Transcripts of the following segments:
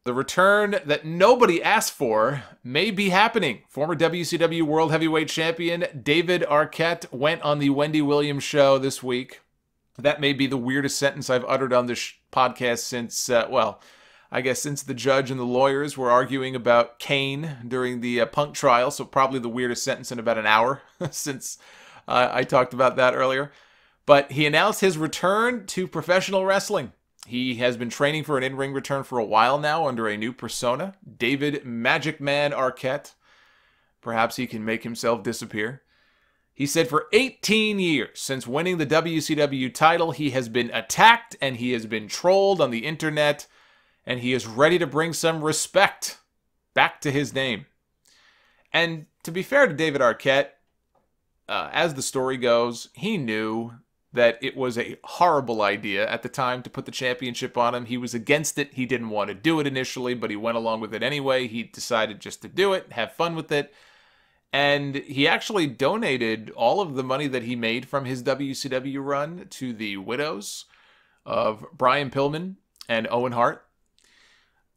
The return that nobody asked for may be happening. Former WCW World Heavyweight Champion David Arquette went on the Wendy Williams show this week. That may be the weirdest sentence I've uttered on this podcast since, I guess since the judge and the lawyers were arguing about Kane during the Punk trial. So probably the weirdest sentence in about an hour since I talked about that earlier. But he announced his return to professional wrestling. He has been training for an in-ring return for a while now under a new persona, David Magic Man Arquette. Perhaps he can make himself disappear. He said for 18 years since winning the WCW title, he has been attacked and he has been trolled on the internet, and he is ready to bring some respect back to his name. And to be fair to David Arquette, as the story goes, he knew that it was a horrible idea at the time to put the championship on him. He was against it. He didn't want to do it initially, but he went along with it anyway. He decided just to do it, have fun with it. And he actually donated all of the money that he made from his WCW run to the widows of Brian Pillman and Owen Hart.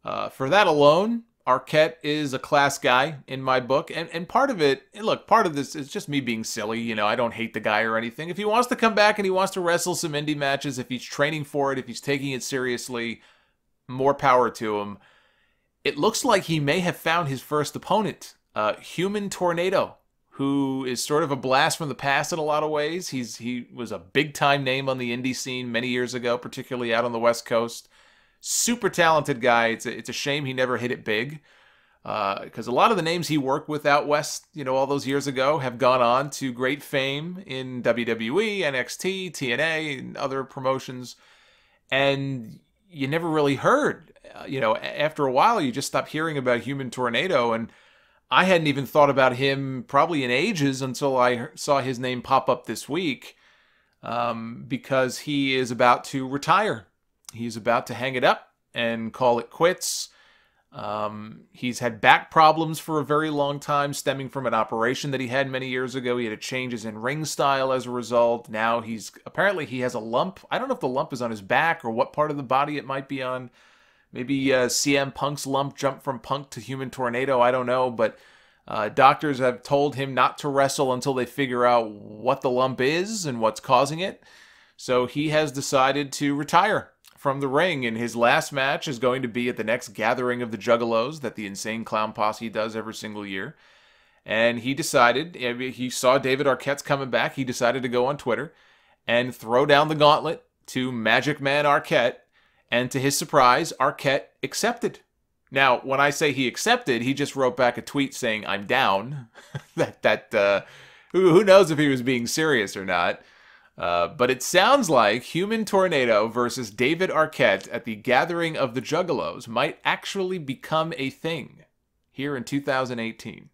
For that alone, Arquette is a class guy in my book, and part of it, look, part of this is just me being silly. You know, I don't hate the guy or anything. If he wants to come back and he wants to wrestle some indie matches, if he's training for it, if he's taking it seriously, more power to him. It looks like he may have found his first opponent, Human Tornado, who is sort of a blast from the past in a lot of ways. He was a big-time name on the indie scene many years ago, particularly out on the West Coast. Super talented guy. It's a shame he never hit it big, because a lot of the names he worked with out west, you know, all those years ago, have gone on to great fame in WWE, NXT, TNA, and other promotions, and you never really heard. After a while, you just stopped hearing about Human Tornado, and I hadn't even thought about him probably in ages until I saw his name pop up this week, because he is about to retire. He's about to hang it up and call it quits. He's had back problems for a very long time, stemming from an operation that he had many years ago. He had a changes in ring style as a result. Now he has a lump. I don't know if the lump is on his back or what part of the body it might be on. Maybe CM Punk's lump jumped from Punk to Human Tornado. I don't know, but doctors have told him not to wrestle until they figure out what the lump is and what's causing it. So he has decided to retire from the ring, and his last match is going to be at the next gathering of the Juggalos that the Insane Clown Posse does every single year. And he decided, he saw David Arquette's coming back, he decided to go on Twitter and throw down the gauntlet to Magic Man Arquette, and to his surprise, Arquette accepted. Now, when I say he accepted, he just wrote back a tweet saying, "I'm down." Who knows if he was being serious or not. But it sounds like Human Tornado versus David Arquette at the Gathering of the Juggalos might actually become a thing here in 2018.